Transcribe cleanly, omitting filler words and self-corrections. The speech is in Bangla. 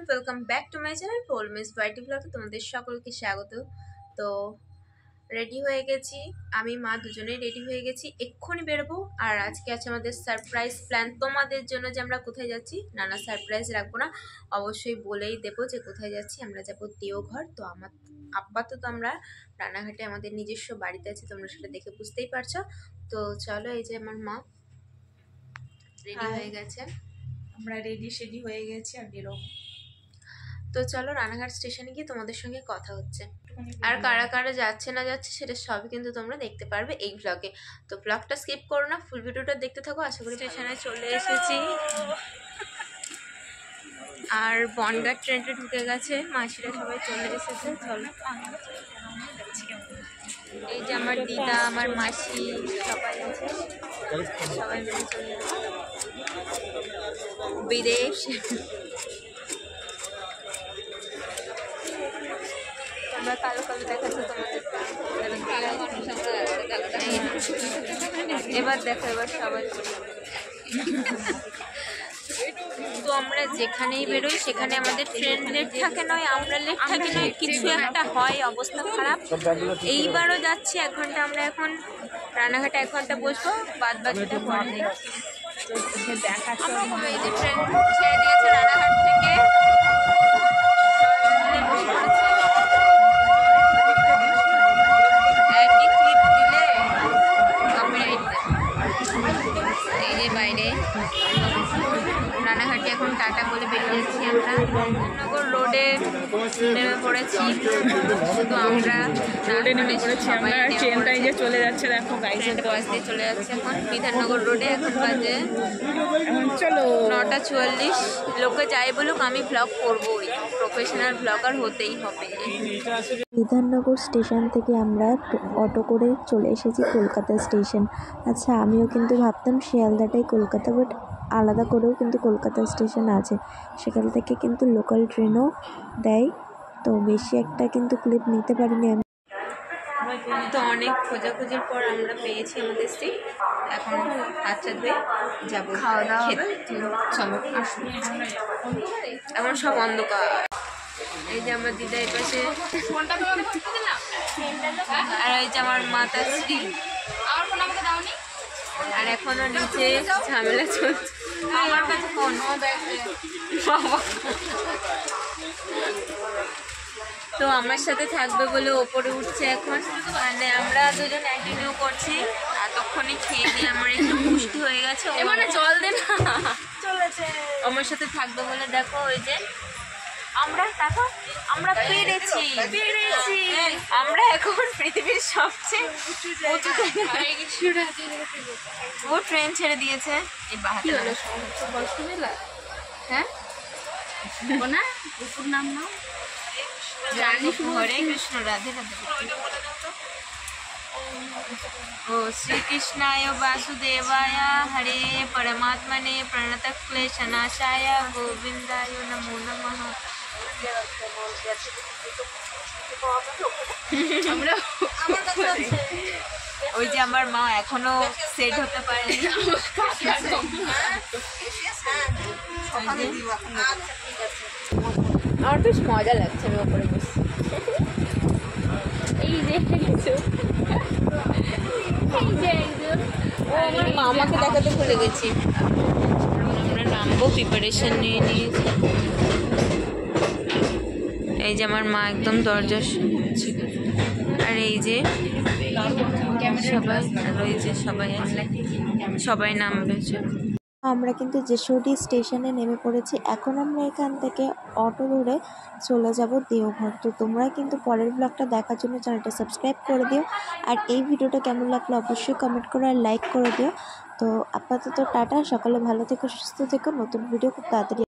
Welcome back to my channel পোলমিস ওয়াইটি ব্লগে তোমাদের সকলকে স্বাগত। তো রেডি হয়ে গেছি, আমি মা দুজনেই রেডি হয়ে গেছি, এক্ষুনি বেরোবো। আর আজকে আছে আমাদের সারপ্রাইজ প্ল্যান তোমাদের জন্য, যে আমরা কোথায় যাচ্ছি। না সারপ্রাইজ রাখবো না, অবশ্যই বলেই দেবো যে কোথায় যাচ্ছি। আমরা যাবো দেওঘর। তো আপাতত আমরা রানাঘাটে আমাদের নিজস্ব বাড়িতে আছি, তোমরা সেটা দেখে বুঝতেই পারছো। তো চলো, এই যে আমার মা রেডি হয়ে গেছে, আমরা রেডি হয়ে গেছি আর বেরোবো। তো চলো রানাঘাট স্টেশনে গিয়ে তোমাদের সঙ্গে কথা হচ্ছে। আর কারা কারা যাচ্ছে না যাচ্ছে সেটা সবই কিন্তু তোমরা দেখতে পারবে এই ব্লগে। তো ব্লগটা স্কিপ করো না, ফুল ভিডিওটা দেখতে থাকো। আশা করি স্টেশনে চলে এসেছি, আর বনগাঁ ট্রেনটা ঢুকে গেছে, মাসিরা সবাই চলে এসেছে। চলো, এই যে আমার দিদা, আমার মাসি সবাই আছে, সবাই মিলে চলে যাচ্ছে বিদেশ। তোমরা কালো কালো দেখাচ্ছ তোমাদের, এবার দেখো, এবার সবাই। তো আমরা যেখানেই বেরোই সেখানে আমাদের ট্রেন লেট থাকে, নয় আমরা লেট থাকি, নয় কিছু একটা হয়, অবস্থা খারাপ। এইবারও যাচ্ছি 1 ঘন্টা, আমরা এখন রানাঘাটে 1 ঘন্টা বসবো, বাদ বাকিটা পরে দেখছি। এই যে ট্রেন ছেড়ে দিয়েছে রানাঘাট থেকে, বাইরে রানাঘাটে এখন টাটা বলে বেরিয়ে যাচ্ছি আমরা। নগর রোডে নেমে পড়েছি, শুধু আমরা রোডে নেমে পড়েছি আমরা। ট্রেনটাই যে চলে যাচ্ছে, দেখো গাইজের বাস দিয়ে চলে যাচ্ছে এখন বিধাননগর রোডে। এখন বাজে চলো 9:44। লোকে যাই বলুক, আমি ব্লগ করবোই, প্রফেশনাল ব্লগার হতেই হবে। বিধাননগর স্টেশন থেকে আমরা অটো করে চলে এসেছি কলকাতা স্টেশন। আচ্ছা, আমিও কিন্তু ভাবতাম শিয়ালদাটাই কলকাতা, বাট আলাদা করেও কিন্তু কলকাতা স্টেশন আছে, সেখান থেকে কিন্তু লোকাল ট্রেনও দেয়। তো বেশি একটা কিন্তু ক্লিপ নিতে পারিনি আমি। তো অনেক খোঁজাখুঁজির পর আমরা পেয়েছি আমাদের সিট। এখন হাতটা ধুয়ে যাবো, খাওয়া দাওয়া হবে। চলো আসুন, এখন সব অন্ধকার। এই যে আমার দিদা এই পাশে, আর এই যে আমার মাতাশ্রী, আর এখনো নিচে ঝামেলা চলছে। আমার কাছে ফোন, তো আমার সাথে থাকবে বলে ওপরে উঠছে এখন। মানে আমরা দুজন অ্যাক্টিভিউ করছি, এতক্ষণে খেয়ে দিয়ে আমার একটু পুষ্টি হয়ে গেছে। মানে জল দে না, চলেছে আমার সাথে থাকবে বলে। দেখো ওই যে আমরা, দেখো আমরা পেরেছি, আমরা এখন পৃথিবীর সবচেয়ে ও ট্রেন ছেড়ে দিয়েছে। এই বাহাতে হ্যাঁ না উপর নাম না হরে কৃষ্ণ, রাধে রাধে। ও শ্রীকৃষ্ণায় বাসুদেবায় হরে পরমাত্মনে প্রণত ক্লেশনাশায় গোবিন্দায় নমো নমঃ। ওই যে আমার মা এখনো সেট হতে পারেনি। আমার বেশ মজা লাগছে, আমি ওপরে বসছি। এই যে আমার মামাকে দেখাতে ভুলে গেছি। আমরা নামবো, প্রিপারেশন নিয়ে নিয়েছি। এই যে আমার মা একদম দরজা, আর এই যে সবাই, আর ওই যে সবাই আছে, সবাই নামবে। আমরা কিন্তু যশোরী স্টেশনে নেমে পড়েছি। এখন আমরা এখান থেকে অটো ধরে চলে যাব দেওঘর। তো তোমরা কিন্তু পরের ব্লগটা দেখার জন্য চ্যানেলটা সাবস্ক্রাইব করে দিও, আর এই ভিডিওটা কেমন লাগলো অবশ্যই কমেন্ট করো আর লাইক করে দিও। তো আপাতত টাটা, সকালে ভালো থেকো, সুস্থ থেকো, নতুন ভিডিও খুব তাড়াতাড়ি।